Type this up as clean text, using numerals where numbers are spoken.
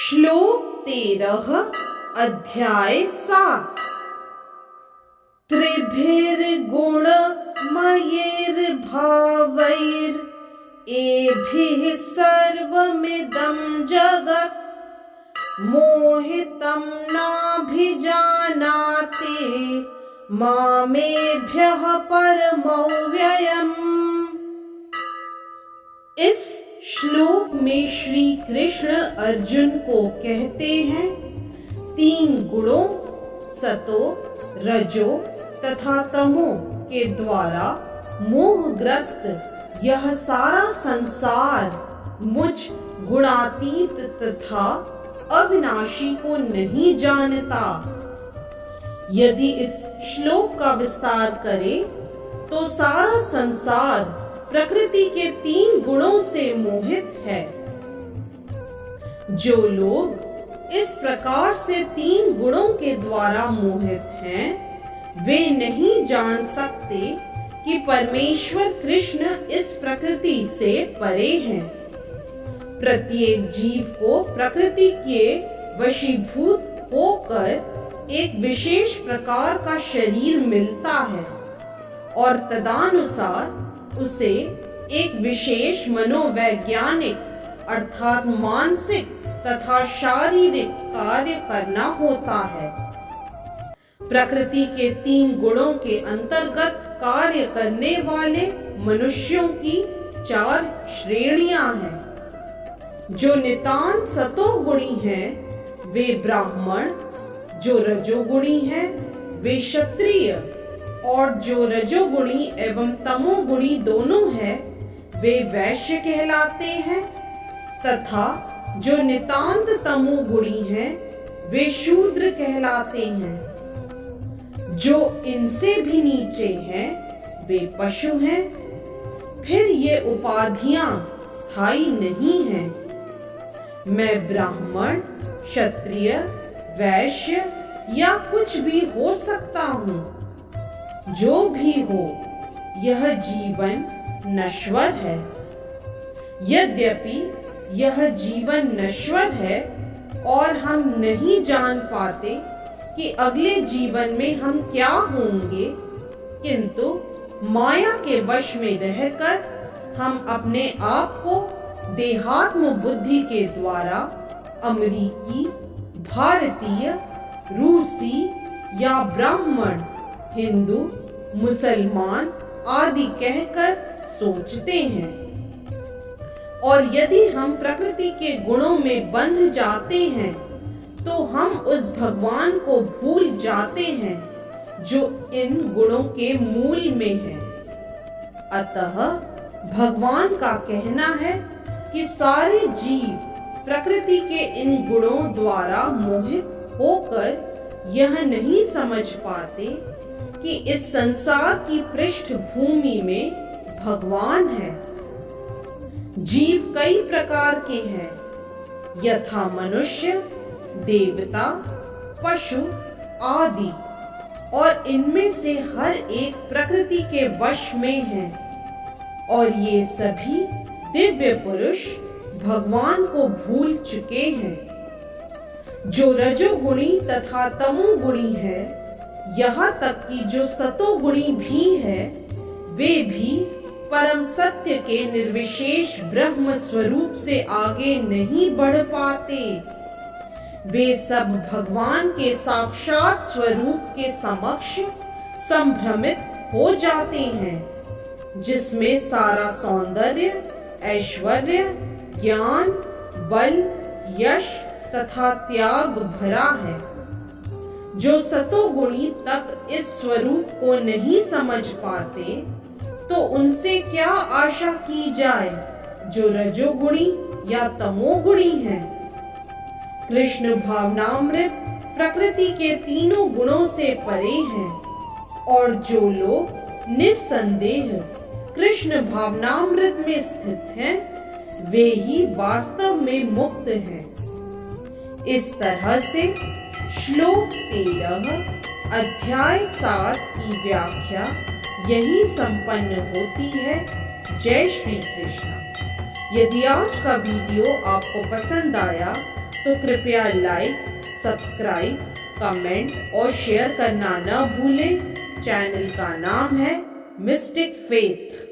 श्लोक 13 अध्याय 7। त्रिभिर्गुणमयैर्भावैर् एभिः सर्वमिदं जगत् मोहितं नाभिजानाति मामेभ्यः परमव्ययम्। इस श्लोक में श्री कृष्ण अर्जुन को कहते हैं, तीन गुणों सतो, रजो तथा तमो के द्वारा मोहग्रस्त यह सारा संसार मुझ गुणातीत तथा अविनाशी को नहीं जानता। यदि इस श्लोक का विस्तार करें तो सारा संसार प्रकृति के तीन गुणों से मोहित है। जो लोग इस प्रकार से तीन गुणों के द्वारा मोहित हैं, वे नहीं जान सकते कि परमेश्वर कृष्ण इस प्रकृति से परे हैं। प्रत्येक जीव को प्रकृति के वशीभूत होकर एक विशेष प्रकार का शरीर मिलता है और तदानुसार उसे एक विशेष मनोवैज्ञानिक अर्थात मानसिक तथा शारीरिक कार्य करना होता है। प्रकृति के तीन गुणों के अंतर्गत कार्य करने वाले मनुष्यों की 4 श्रेणियां हैं। जो नितांत सतोगुणी हैं वे ब्राह्मण, जो रजोगुणी हैं वे क्षत्रिय, और जो रजोगुणी एवं तमोगुणी दोनों हैं वे वैश्य कहलाते हैं, तथा जो नितांत तमोगुणी हैं वे शूद्र कहलाते हैं। जो इनसे भी नीचे हैं वे पशु हैं। फिर ये उपाधियां स्थायी नहीं हैं। मैं ब्राह्मण, क्षत्रिय, वैश्य या कुछ भी हो सकता हूँ। जो भी हो, यह जीवन नश्वर है। यद्यपि यह जीवन नश्वर है और हम नहीं जान पाते कि अगले जीवन में हम क्या होंगे, किंतु माया के वश में रहकर हम अपने आप को देहात्म बुद्धि के द्वारा अमेरिकी, भारतीय, रूसी या ब्राह्मण, हिंदू, मुसलमान आदि कहकर सोचते हैं। और यदि हम प्रकृति के गुणों में बंध जाते हैं तो हम उस भगवान को भूल जाते हैं जो इन गुणों के मूल में है। अतः भगवान का कहना है कि सारे जीव प्रकृति के इन गुणों द्वारा मोहित होकर यह नहीं समझ पाते कि इस संसार की पृष्ठभूमि में भगवान है। जीव कई प्रकार के हैं, यथा मनुष्य, देवता, पशु आदि, और इनमें से हर एक प्रकृति के वश में है। और ये सभी दिव्य पुरुष भगवान को भूल चुके हैं। जो रजोगुणी तथा तमोगुणी है, यहाँ तक कि जो सतोगुणी भी है, वे भी परम सत्य के निर्विशेष ब्रह्म स्वरूप से आगे नहीं बढ़ पाते। वे सब भगवान के साक्षात स्वरूप के समक्ष संभ्रमित हो जाते हैं, जिसमें सारा सौंदर्य, ऐश्वर्य, ज्ञान, बल, यश तथा त्याग भरा है। जो सतोगुणी तक इस स्वरूप को नहीं समझ पाते, तो उनसे क्या आशा की जाए जो रजोगुणी या तमोगुणी हैं। कृष्ण भावनामृत प्रकृति के तीनों गुणों से परे हैं, और जो लोग निस्संदेह कृष्ण भावनामृत में स्थित हैं, वे ही वास्तव में मुक्त हैं। इस तरह से श्लोक 13 अध्याय 7 की व्याख्या यही संपन्न होती है। जय श्री कृष्ण। यदि आज का वीडियो आपको पसंद आया तो कृपया लाइक, सब्सक्राइब, कमेंट और शेयर करना न भूलें। चैनल का नाम है मिस्टिक फेथ।